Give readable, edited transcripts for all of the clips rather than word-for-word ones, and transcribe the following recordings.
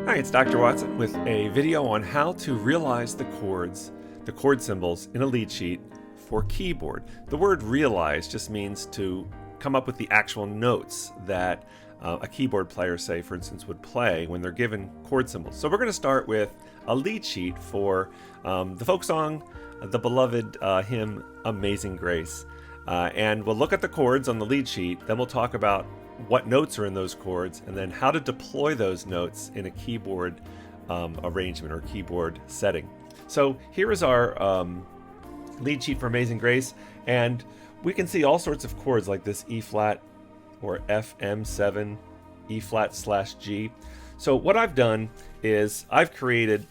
Hi, it's Dr. Watson with a video on how to realize the chord symbols in a lead sheet for keyboard. The word realize just means to come up with the actual notes that a keyboard player, say, for instance, would play when they're given chord symbols. So we're going to start with a lead sheet for the folk song, the beloved hymn, Amazing Grace. And we'll look at the chords on the lead sheet, then we'll talk about what notes are in those chords, and then how to deploy those notes in a keyboard arrangement or keyboard setting. So here is our lead sheet for Amazing Grace, and we can see all sorts of chords like this E flat or FM7, E flat / G. So what I've done is I've created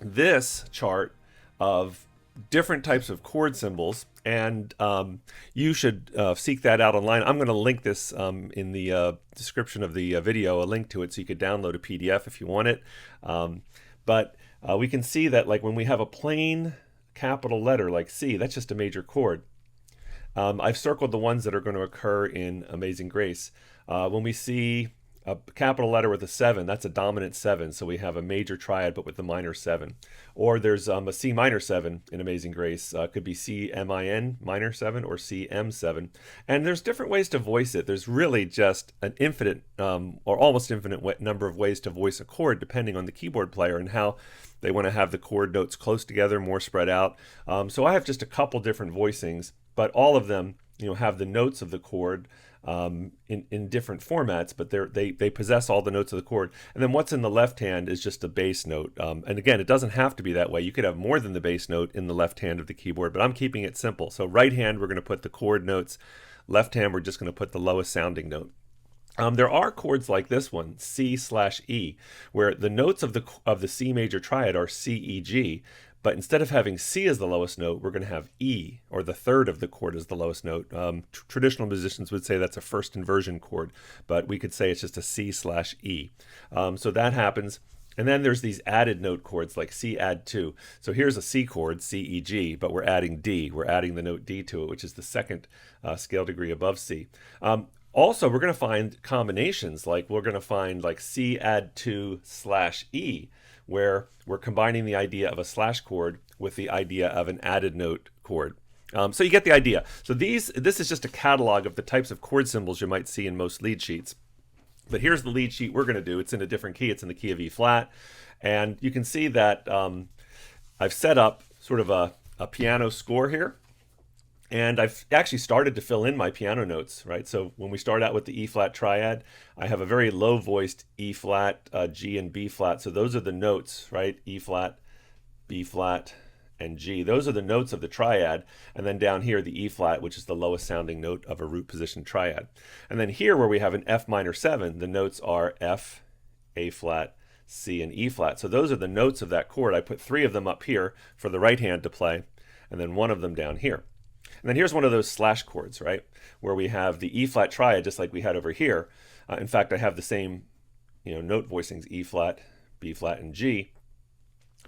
this chart of different types of chord symbols, and you should seek that out online. I'm going to link this in the description of the video, a link to it, so you could download a PDF if you want it. But we can see that, like, when we have a plain capital letter like C, that's just a major chord. I've circled the ones that are going to occur in Amazing Grace. When we see a capital letter with a 7, that's a dominant 7, so we have a major triad but with the minor 7. Or there's a C minor 7 in Amazing Grace. Could be C min minor 7 or C m7. And there's different ways to voice it. There's really just an infinite or almost infinite number of ways to voice a chord depending on the keyboard player and how they want to have the chord notes close together, more spread out. So I have just a couple different voicings, but all of them, have the notes of the chord in different formats, but they possess all the notes of the chord. And then what's in the left hand is just a bass note. And again, it doesn't have to be that way. You could have more than the bass note in the left hand of the keyboard, but I'm keeping it simple. So right hand, we're going to put the chord notes. Left hand, we're just going to put the lowest sounding note. There are chords like this one, C/E, where the notes of the C major triad are C, E, G. But instead of having C as the lowest note, we're going to have E, or the third of the chord, as the lowest note. Traditional musicians would say that's a first inversion chord, but we could say it's just a C/E. So that happens. And then there's these added note chords like C add 2. So here's a C chord, C, E, G, but we're adding D. We're adding the note D to it, which is the second scale degree above C. Also, we're going to find combinations, like we're going to find like C add 2/E, where we're combining the idea of a slash chord with the idea of an added note chord. So you get the idea. So this is just a catalog of the types of chord symbols you might see in most lead sheets. But here's the lead sheet we're going to do. It's in a different key. It's in the key of E flat. And you can see that I've set up sort of a piano score here. And I've actually started to fill in my piano notes, right? So when we start out with the E flat triad, I have a very low voiced E flat, G, and B flat. So those are the notes, right? E flat, B flat, and G. Those are the notes of the triad. And then down here, the E flat, which is the lowest sounding note of a root position triad. And then here, where we have an F minor 7, the notes are F, A flat, C, and E flat. So those are the notes of that chord. I put 3 of them up here for the right hand to play, and then 1 of them down here. And then here's one of those slash chords, right, where we have the E flat triad, just like we had over here. In fact, I have the same, note voicings, E flat, B flat, and G.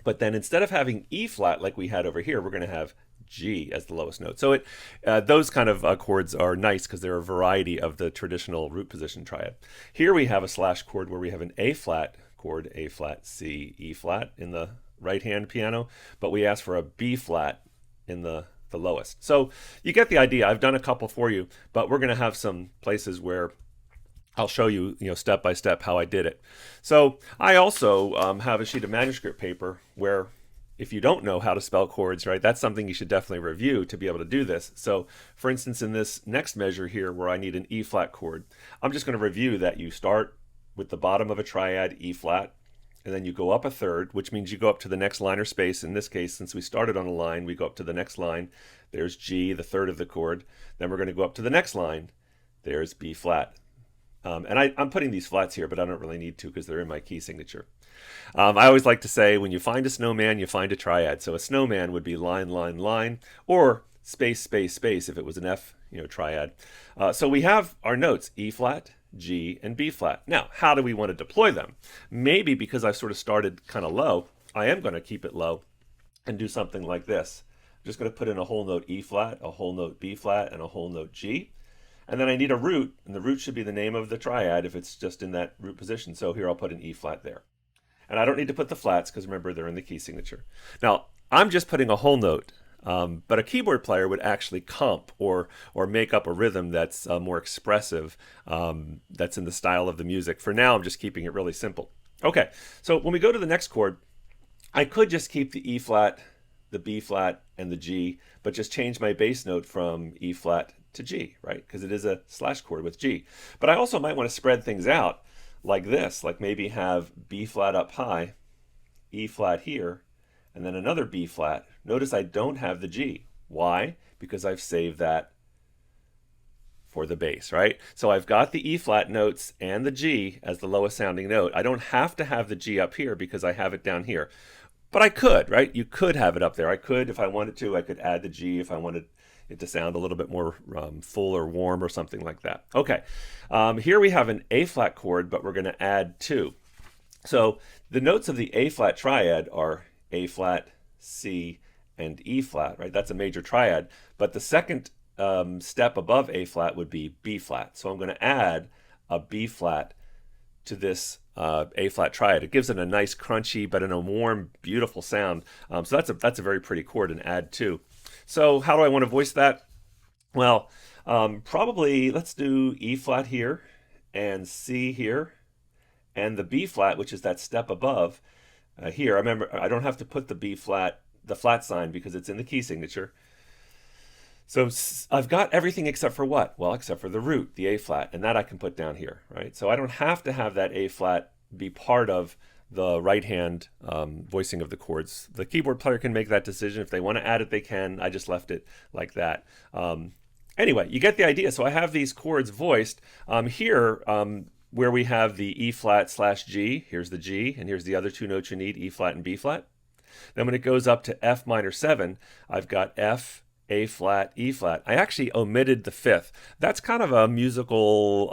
But then instead of having E flat like we had over here, we're going to have G as the lowest note. So those kind of chords are nice because they're a variety of the traditional root position triad. Here we have a slash chord where we have an A flat chord, A flat, C, E flat in the right hand piano, but we ask for a B flat in the lowest. So you get the idea. I've done a couple for you, but we're going to have some places where I'll show you, step by step how I did it. So I also have a sheet of manuscript paper where, if you don't know how to spell chords, right, that's something you should definitely review to be able to do this. So for instance, in this next measure here where I need an E flat chord, I'm just going to review that you start with the bottom of a triad, E flat, and then you go up a third, which means you go up to the next line or space. In this case, since we started on a line, we go up to the next line. There's G, the third of the chord. Then we're going to go up to the next line. There's B flat. And I'm putting these flats here, but I don't really need to because they're in my key signature. I always like to say, when you find a snowman, you find a triad. So a snowman would be line, line, line, or space, space, space if it was an F triad. So we have our notes, E flat, G, and B flat. Now, how do we want to deploy them? Maybe because I've sort of started kind of low, I am going to keep it low and do something like this. I'm just going to put in a whole note E flat, a whole note B flat, and a whole note G. And then I need a root, and the root should be the name of the triad if it's just in that root position. So here I'll put an E flat there. And I don't need to put the flats because remember they're in the key signature. Now, I'm just putting a whole note, but a keyboard player would actually comp or make up a rhythm that's more expressive, that's in the style of the music. For now, I'm just keeping it really simple. Okay, so when we go to the next chord, I could just keep the E flat, the B flat, and the G, but just change my bass note from E flat to G, right? Because it is a slash chord with G. But I also might want to spread things out like this, like maybe have B flat up high, E flat here, and then another B flat. Notice I don't have the G. Why? Because I've saved that for the bass, right? So I've got the E flat notes and the G as the lowest sounding note. I don't have to have the G up here because I have it down here. But I could, right? You could have it up there. I could, if I wanted to, I could add the G if I wanted it to sound a little bit more full or warm or something like that. Okay, here we have an A flat chord, but we're going to add two. So the notes of the A flat triad are A flat, C, and E flat, right? That's a major triad. But the second step above A flat would be B flat. So I'm going to add a B flat to this A flat triad. It gives it a nice crunchy but in a warm, beautiful sound. So that's a very pretty chord and add two. So how do I want to voice that? Well, probably let's do E flat here and C here and the B flat, which is that step above here. I remember I don't have to put the B flat, the flat sign, because it's in the key signature. So I've got everything except for what? Well, except for the root, the A flat, and that I can put down here, right? So I don't have to have that A flat be part of the right hand voicing of the chords. The keyboard player can make that decision. If they want to add it, they can. I just left it like that. Anyway, you get the idea. So I have these chords voiced. Here, where we have the E flat slash G, here's the G, and here's the other two notes you need, E flat and B flat. Then when it goes up to F minor 7, I've got F, A flat, E flat. I actually omitted the fifth. That's kind of a musical,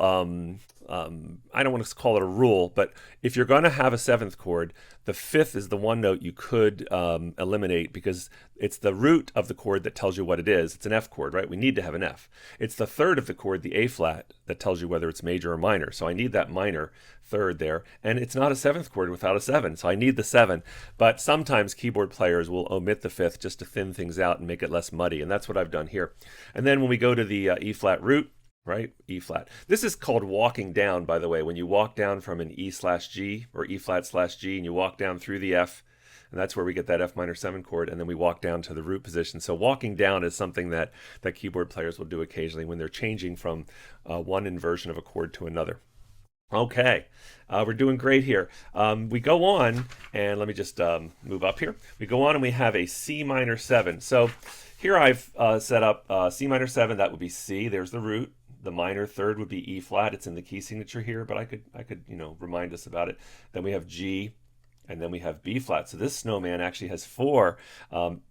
I don't want to call it a rule, but if you're going to have a seventh chord, the fifth is the one note you could eliminate because it's the root of the chord that tells you what it is. It's an F chord, right? We need to have an F. It's the third of the chord, the A flat, that tells you whether it's major or minor. So I need that minor third there. And it's not a seventh chord without a 7, so I need the 7. But sometimes keyboard players will omit the fifth just to thin things out and make it less muddy, and that's what I've done here. And then when we go to the E flat root, right? E flat. This is called walking down, by the way. When you walk down from an E slash G or E flat slash G and you walk down through the F, and that's where we get that F minor 7 chord, and then we walk down to the root position. So walking down is something that keyboard players will do occasionally when they're changing from one inversion of a chord to another. Okay, we're doing great here. We go on, and let me just move up here. We go on and we have a C minor 7. So here I've set up C minor 7, that would be C, there's the root. The minor third would be E flat. It's in the key signature here, but I could remind us about it. Then we have G, and then we have B flat. So this snowman actually has 4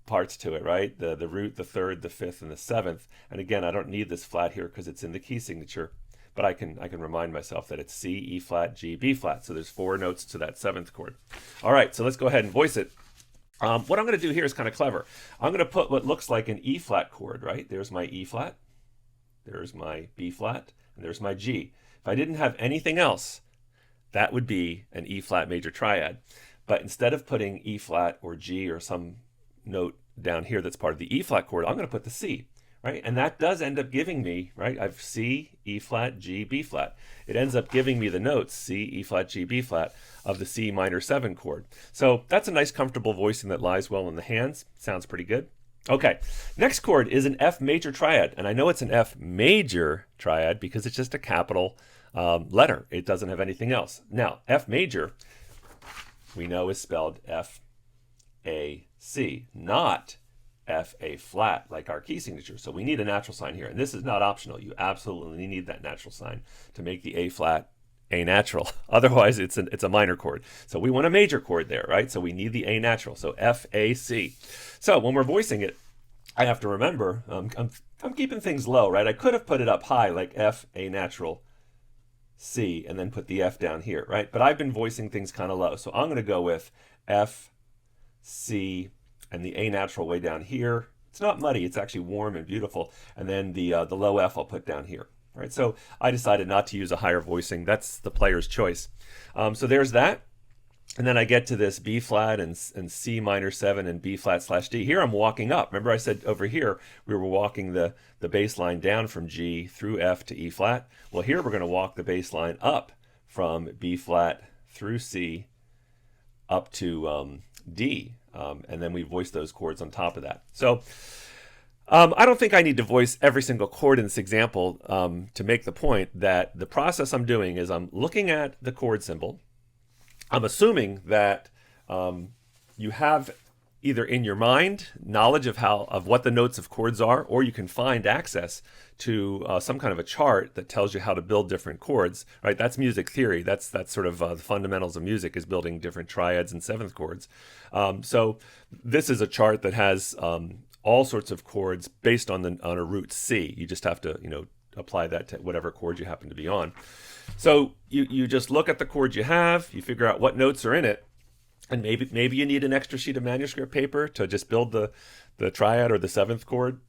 parts to it, right? The root, the third, the fifth, and the 7th. And again, I don't need this flat here because it's in the key signature, but I can remind myself that it's C, E flat, G, B flat. So there's 4 notes to that 7th chord. All right, so let's go ahead and voice it. What I'm going to do here is kind of clever. I'm going to put what looks like an E flat chord, right? There's my E flat. There's my B flat, and there's my G. If I didn't have anything else, that would be an E flat major triad. But instead of putting E flat or G or some note down here that's part of the E flat chord, I'm going to put the C, right? And that does end up giving me, right? I've C, E flat, G, B flat. It ends up giving me the notes C, E flat, G, B flat of the C minor 7 chord. So that's a nice comfortable voicing that lies well in the hands. Sounds pretty good. Okay, next chord is an F major triad, and I know it's an F major triad because it's just a capital letter. It doesn't have anything else. Now, F major, we know is spelled F-A-C, not F-A flat like our key signature. So we need a natural sign here, and this is not optional. You absolutely need that natural sign to make the A flat A natural. Otherwise, it's a minor chord. So we want a major chord there, right? So we need the A natural. So F-A-C. So when we're voicing it, I have to remember, I'm keeping things low, right? I could have put it up high like F-A natural C and then put the F down here, right? But I've been voicing things kind of low. So I'm going to go with F, C, and the A natural way down here. It's not muddy. It's actually warm and beautiful. And then the low F I'll put down here. Right, so I decided not to use a higher voicing. That's the player's choice. So there's that. And then I get to this B flat and C minor 7 and B flat slash D. Here I'm walking up. Remember I said over here we were walking the bass line down from G through F to E flat? Well, here we're going to walk the bass line up from B flat through C up to D. And then we voice those chords on top of that. So I don't think I need to voice every single chord in this example to make the point that the process I'm doing is I'm looking at the chord symbol. I'm assuming that you have either in your mind knowledge of what the notes of chords are, or you can find access to some kind of a chart that tells you how to build different chords. Right? That's music theory. That's sort of the fundamentals of music, is building different triads and seventh chords. So this is a chart that has all sorts of chords based on a root C. You just have to apply that to whatever chord you happen to be on. So you just look at the chords you have, you figure out what notes are in it, and maybe you need an extra sheet of manuscript paper to just build the triad or the seventh chord.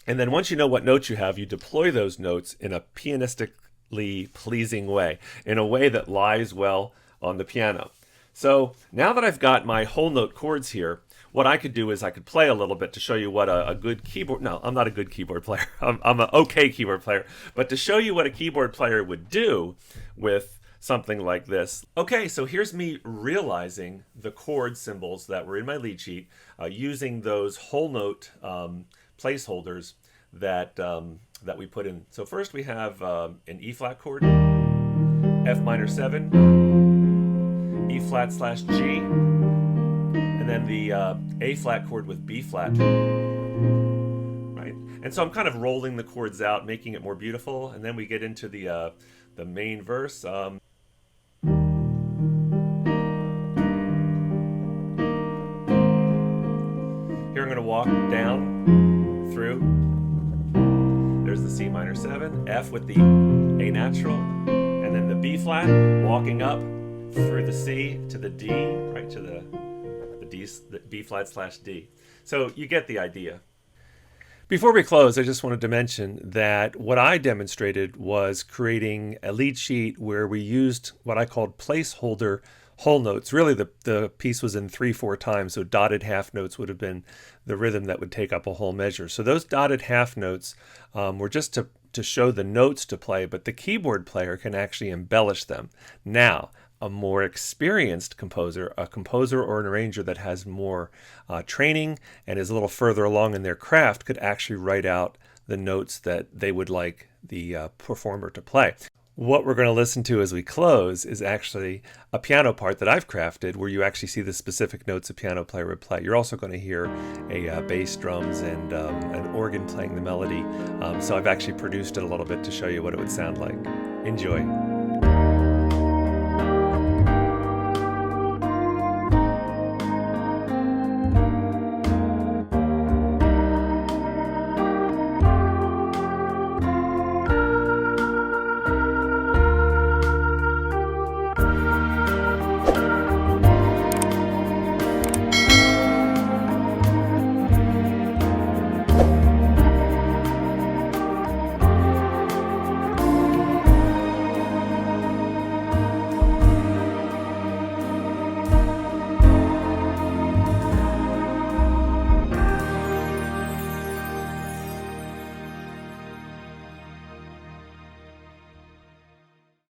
And then once you know what notes you have, you deploy those notes in a pianistically pleasing way, in a way that lies well on the piano. So now that I've got my whole note chords here, what I could do is I could play a little bit to show you what a good keyboard... No, I'm not a good keyboard player. I'm an okay keyboard player. But to show you what a keyboard player would do with something like this. Okay, so here's me realizing the chord symbols that were in my lead sheet using those whole note placeholders that we put in. So first we have an E flat chord, F minor 7, E flat slash G, and then the A flat chord with B flat, right? And so I'm kind of rolling the chords out, making it more beautiful, and then we get into the main verse. Here I'm going to walk down through. There's the C minor 7, F with the A natural, and then the B flat, walking up through the C to the D, right to the B flat slash D. So you get the idea. Before we close, I just wanted to mention that what I demonstrated was creating a lead sheet where we used what I called placeholder whole notes. Really, the piece was in 3/4 times, so dotted half notes would have been the rhythm that would take up a whole measure. So those dotted half notes were just to show the notes to play, but the keyboard player can actually embellish them. Now, a more experienced composer, a composer or an arranger that has more training and is a little further along in their craft, could actually write out the notes that they would like the performer to play. What we're going to listen to as we close is actually a piano part that I've crafted where you actually see the specific notes a piano player would play. You're also going to hear a bass drums and an organ playing the melody. So I've actually produced it a little bit to show you what it would sound like. Enjoy.